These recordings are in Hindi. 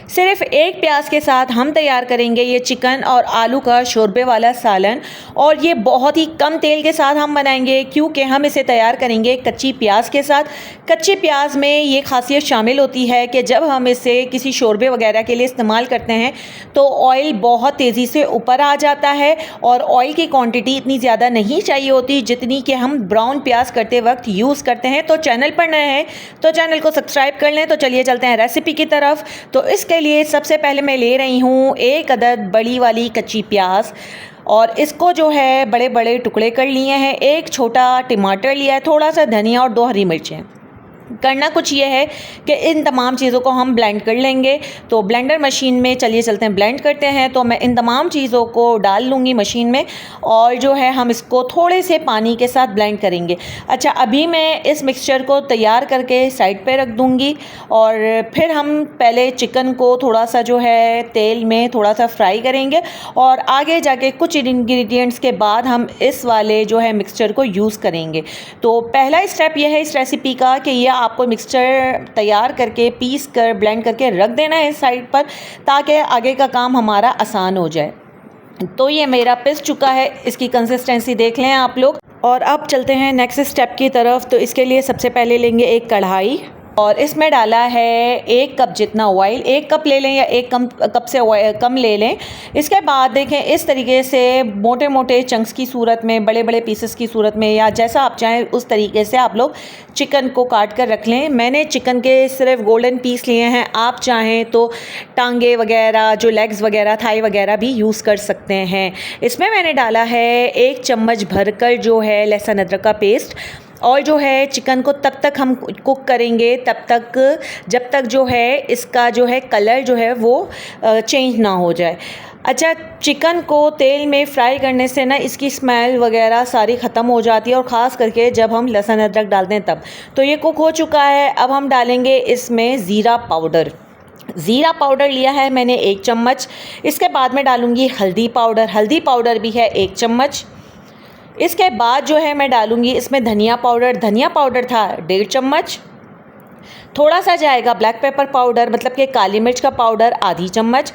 सिर्फ एक प्याज के साथ हम तैयार करेंगे ये चिकन और आलू का शोरबे वाला सालन। और ये बहुत ही कम तेल के साथ हम बनाएंगे क्योंकि हम इसे तैयार करेंगे कच्ची प्याज के साथ। कच्ची प्याज में ये खासियत शामिल होती है कि जब हम इसे किसी शोरबे वगैरह के लिए इस्तेमाल करते हैं तो ऑयल बहुत तेज़ी से ऊपर आ जाता है और ऑयल की क्वांटिटी इतनी ज़्यादा नहीं चाहिए होती जितनी कि हम ब्राउन प्याज करते वक्त यूज़ करते हैं। तो चैनल पर नए हैं तो चैनल को सब्सक्राइब कर लें। तो चलिए चलते हैं रेसिपी की तरफ। तो इसके लिए सबसे पहले मैं ले रही हूँ एक अदद बड़ी वाली कच्ची प्याज और इसको जो है बड़े बड़े टुकड़े कर लिए हैं। एक छोटा टमाटर लिया है, थोड़ा सा धनिया और 2 हरी मिर्चें। करना कुछ ये है कि इन तमाम चीज़ों को हम ब्लेंड कर लेंगे। तो ब्लेंडर मशीन में चलिए चलते हैं, ब्लेंड करते हैं। तो मैं इन तमाम चीज़ों को डाल लूँगी मशीन में और जो है हम इसको थोड़े से पानी के साथ ब्लेंड करेंगे। अच्छा, अभी मैं इस मिक्सचर को तैयार करके साइड पे रख दूँगी और फिर हम पहले चिकन को थोड़ा सा जो है तेल में थोड़ा सा फ्राई करेंगे और आगे जाके कुछ इंग्रेडिएंट्स के बाद हम इस वाले जो है मिक्सचर को यूज़ करेंगे। तो पहला स्टेप यह है इस रेसिपी का कि यह आपको मिक्सचर तैयार करके पीस कर ब्लेंड करके रख देना है साइड पर ताकि आगे का काम हमारा आसान हो जाए। तो ये मेरा पिस चुका है, इसकी कंसिस्टेंसी देख लें आप लोग। और अब चलते हैं नेक्स्ट स्टेप की तरफ। तो इसके लिए सबसे पहले लेंगे एक कढ़ाई और इसमें डाला है 1 कप जितना ऑयल। 1 कप ले लें या 1 कप से कम ले लें। इसके बाद देखें इस तरीके से मोटे मोटे चंक्स की सूरत में, बड़े बड़े पीसेस की सूरत में या जैसा आप चाहें उस तरीके से आप लोग चिकन को काट कर रख लें। मैंने चिकन के सिर्फ गोल्डन पीस लिए हैं, आप चाहें तो टांगे वगैरह, जो लेग्स वगैरह, थाई वगैरह भी यूज़ कर सकते हैं। इसमें मैंने डाला है 1 चम्मच भरकर जो है लहसुन अदरक का पेस्ट। और जो है चिकन को तब तक हम कुक करेंगे तब तक जब तक जो है इसका जो है कलर जो है वो चेंज ना हो जाए। अच्छा, चिकन को तेल में फ्राई करने से ना इसकी स्मेल वगैरह सारी ख़त्म हो जाती है और ख़ास करके जब हम लहसुन अदरक डालते हैं तब। तो ये कुक हो चुका है। अब हम डालेंगे इसमें ज़ीरा पाउडर। ज़ीरा पाउडर लिया है मैंने 1 चम्मच। इसके बाद में डालूँगी हल्दी पाउडर। हल्दी पाउडर भी है 1 चम्मच। इसके बाद जो है मैं डालूँगी इसमें धनिया पाउडर। धनिया पाउडर था 1.5 चम्मच। थोड़ा सा जाएगा ब्लैक पेपर पाउडर, मतलब कि काली मिर्च का पाउडर आधी चम्मच।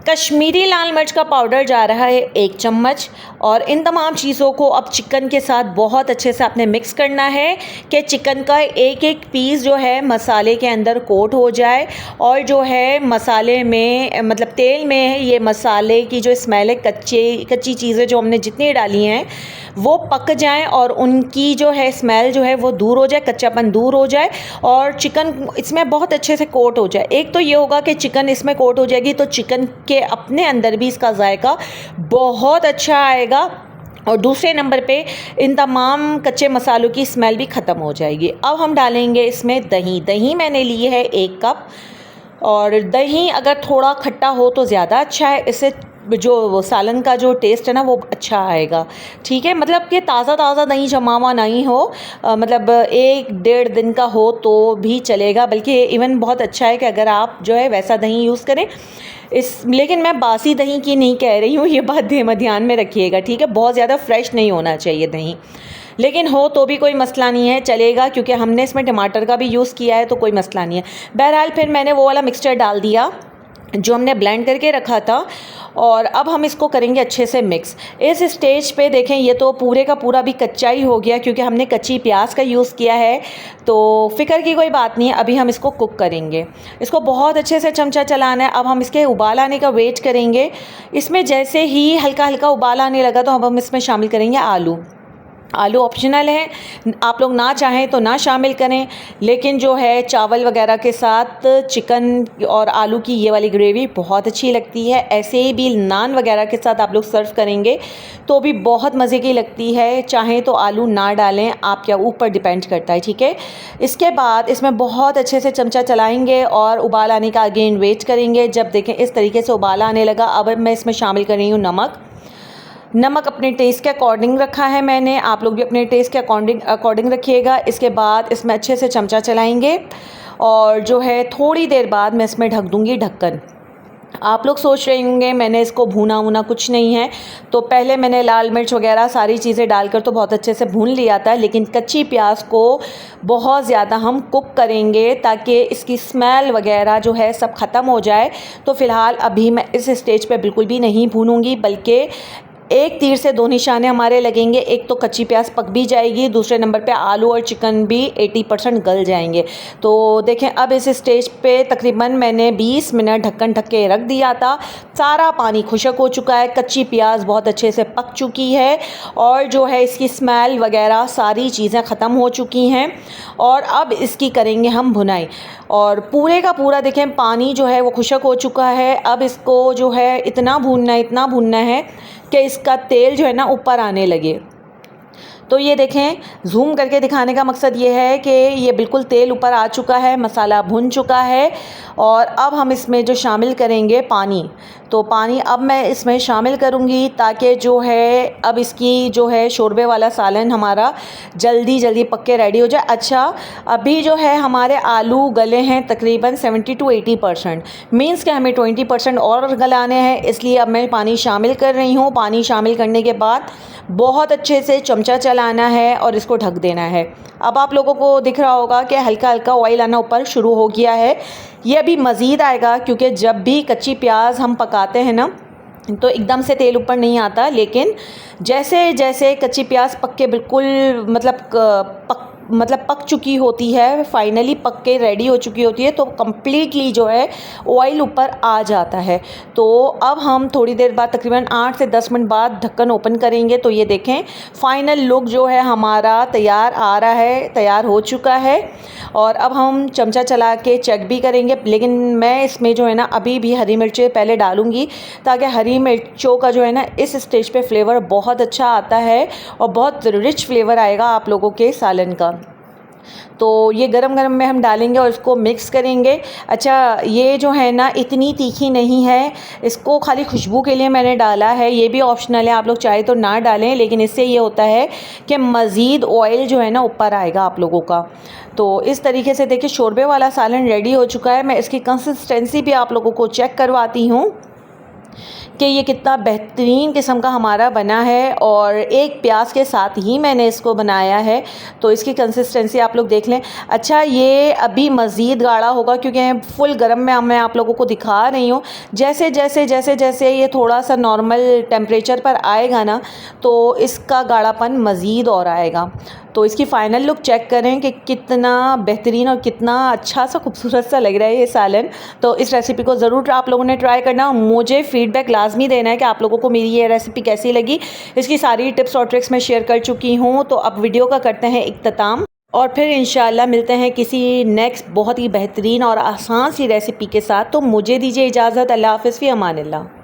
कश्मीरी लाल मिर्च का पाउडर जा रहा है 1 चम्मच। और इन तमाम चीज़ों को अब चिकन के साथ बहुत अच्छे से आपने मिक्स करना है कि चिकन का एक एक पीस जो है मसाले के अंदर कोट हो जाए और जो है मसाले में, मतलब तेल में ये मसाले की जो स्मेल है, कच्ची चीज़ें जो हमने जितनी डाली हैं वो पक जाएं और उनकी जो है स्मेल जो है वो दूर हो जाए, कच्चापन दूर हो जाए और चिकन इसमें बहुत अच्छे से कोट हो जाए। एक तो ये होगा कि चिकन इसमें कोट हो जाएगी तो चिकन के अपने अंदर भी इसका जायका बहुत अच्छा आएगा और दूसरे नंबर पे इन तमाम कच्चे मसालों की स्मेल भी ख़त्म हो जाएगी। अब हम डालेंगे इसमें दही। दही मैंने ली है 1 कप और दही अगर थोड़ा खट्टा हो तो ज़्यादा अच्छा है, इससे जो सालन का जो टेस्ट है ना वो अच्छा आएगा। ठीक है, मतलब कि ताज़ा दही जमा हुआ नहीं हो, मतलब 1-1.5 दिन का हो तो भी चलेगा, बल्कि इवन बहुत अच्छा है कि अगर आप जो है वैसा दही यूज़ करें। लेकिन मैं बासी दही की नहीं कह रही हूँ, ये बात ध्यान में रखिएगा। ठीक है, बहुत ज़्यादा फ्रेश नहीं होना चाहिए दही, लेकिन हो तो भी कोई मसला नहीं है, चलेगा, क्योंकि हमने इसमें टमाटर का भी यूज़ किया है तो कोई मसला नहीं है। बहरहाल फिर मैंने वो वाला मिक्सचर डाल दिया जो हमने ब्लेंड करके रखा था और अब हम इसको करेंगे अच्छे से मिक्स। इस स्टेज पे देखें ये तो पूरे का पूरा भी कच्चा ही हो गया क्योंकि हमने कच्ची प्याज का यूज़ किया है, तो फ़िक्र की कोई बात नहीं है। अभी हम इसको कुक करेंगे, इसको बहुत अच्छे से चमचा चलाना है। अब हम इसके उबाल आने का वेट करेंगे। इसमें जैसे ही हल्का हल्का उबाल आने लगा तो अब हम इसमें शामिल करेंगे आलू। आलू ऑप्शनल है, आप लोग ना चाहें तो ना शामिल करें, लेकिन जो है चावल वगैरह के साथ चिकन और आलू की ये वाली ग्रेवी बहुत अच्छी लगती है। ऐसे ही भी नान वगैरह के साथ आप लोग सर्व करेंगे तो भी बहुत मज़े की लगती है। चाहें तो आलू ना डालें, आपके ऊपर डिपेंड करता है। ठीक है, इसके बाद इसमें बहुत अच्छे से चमचा चलाएँगे और उबाल आने का अगेन वेट करेंगे। जब देखें इस तरीके से उबाल आने लगा, अब मैं इसमें शामिल कर रही हूँ नमक अपने टेस्ट के अकॉर्डिंग रखा है मैंने, आप लोग भी अपने टेस्ट के अकॉर्डिंग रखिएगा। इसके बाद इसमें अच्छे से चमचा चलाएंगे और जो है थोड़ी देर बाद मैं इसमें ढक दूँगी ढक्कन। आप लोग सोच रहे होंगे मैंने इसको भूना वूना, कुछ नहीं है। तो पहले मैंने लाल मिर्च वगैरह सारी चीज़ें डालकर तो बहुत अच्छे से भून लिया था, लेकिन कच्ची प्याज को बहुत ज़्यादा हम कुक करेंगे ताकि इसकी स्मेल वगैरह जो है सब ख़त्म हो जाए। तो फ़िलहाल अभी मैं इस स्टेज पे बिल्कुल भी नहीं भूनूंगी, बल्कि एक तीर से दो निशाने हमारे लगेंगे। एक तो कच्ची प्याज पक भी जाएगी, दूसरे नंबर पे आलू और चिकन भी 80% गल जाएंगे। तो देखें अब इस स्टेज पे तकरीबन मैंने 20 मिनट ढक्कन ढक के रख दिया था। सारा पानी खुश्क हो चुका है, कच्ची प्याज बहुत अच्छे से पक चुकी है और जो है इसकी स्मेल वगैरह सारी चीज़ें ख़त्म हो चुकी हैं। और अब इसकी करेंगे हम भुनाई, और पूरे का पूरा देखें पानी जो है वो खुश्क हो चुका है। अब इसको जो है इतना भूनना है कि इसका तेल जो है ना ऊपर आने लगे। तो ये देखें, जूम करके दिखाने का मकसद ये है कि ये बिल्कुल तेल ऊपर आ चुका है, मसाला भुन चुका है। और अब हम इसमें जो शामिल करेंगे पानी, तो पानी अब मैं इसमें शामिल करूँगी ताकि जो है अब इसकी जो है शोरबे वाला सालन हमारा जल्दी पक के रेडी हो जाए। अच्छा, अभी जो है हमारे आलू गले हैं तकरीबन 70 to 80%, मीन्स कि हमें 20% और गलाने हैं, इसलिए अब मैं पानी शामिल कर रही हूँ। पानी शामिल करने के बाद बहुत अच्छे से चमचा चलाना है और इसको ढक देना है। अब आप लोगों को दिख रहा होगा कि हल्का हल्का ऑयल आना ऊपर शुरू हो गया है। ये अभी मज़ीद आएगा, क्योंकि जब भी कच्ची प्याज हम पकाते हैं ना तो एकदम से तेल ऊपर नहीं आता, लेकिन जैसे जैसे कच्ची प्याज पक के बिल्कुल पक चुकी होती है, फाइनली पक के रेडी हो चुकी होती है, तो कम्प्लीटली जो है ऑयल ऊपर आ जाता है। तो अब हम थोड़ी देर बाद तकरीबन 8 से 10 मिनट बाद ढक्कन ओपन करेंगे। तो ये देखें फाइनल लुक जो है हमारा तैयार आ रहा है, तैयार हो चुका है। और अब हम चमचा चला के चेक भी करेंगे, लेकिन मैं इसमें जो है ना अभी भी हरी मिर्चें पहले डालूँगी, ताकि हरी मिर्चों का जो है ना इस स्टेज पे फ्लेवर बहुत अच्छा आता है और बहुत रिच फ्लेवर आएगा आप लोगों के सालन का। तो ये गरम गरम में हम डालेंगे और इसको मिक्स करेंगे। अच्छा, ये जो है ना इतनी तीखी नहीं है, इसको खाली खुशबू के लिए मैंने डाला है, ये भी ऑप्शनल है, आप लोग चाहे तो ना डालें, लेकिन इससे ये होता है कि मज़ीद ऑयल जो है ना ऊपर आएगा आप लोगों का। तो इस तरीके से देखिए शोरबे वाला सालन रेडी हो चुका है। मैं इसकी कंसिस्टेंसी भी आप लोगों को चेक करवाती हूँ कि ये कितना बेहतरीन किस्म का हमारा बना है, और एक प्याज के साथ ही मैंने इसको बनाया है। तो इसकी कंसिस्टेंसी आप लोग देख लें। अच्छा, ये अभी मज़ीद गाढ़ा होगा क्योंकि फुल गरम में मैं आप लोगों को दिखा रही हूँ। जैसे जैसे जैसे जैसे ये थोड़ा सा नॉर्मल टेम्परेचर पर आएगा ना, तो इसका गाढ़ापन मज़ीद और आएगा। तो इसकी फ़ाइनल लुक चेक करें कि कितना बेहतरीन और कितना अच्छा सा खूबसूरत सा लग रहा है ये सालन। तो इस रेसिपी को ज़रूर आप लोगों ने ट्राई करना, मुझे फ़ीडबैक लाजमी देना है कि आप लोगों को मेरी ये रेसिपी कैसी लगी। इसकी सारी टिप्स और ट्रिक्स मैं शेयर कर चुकी हूँ। तो अब वीडियो का करते हैं इख्तिताम, और फिर इंशाल्लाह मिलते हैं किसी नेक्स्ट बहुत ही बेहतरीन और आसान सी रेसिपी के साथ। तो मुझे दीजिए इजाज़त। अल्लाह हाफ़िज़, फ़ी अमानिल्लाह।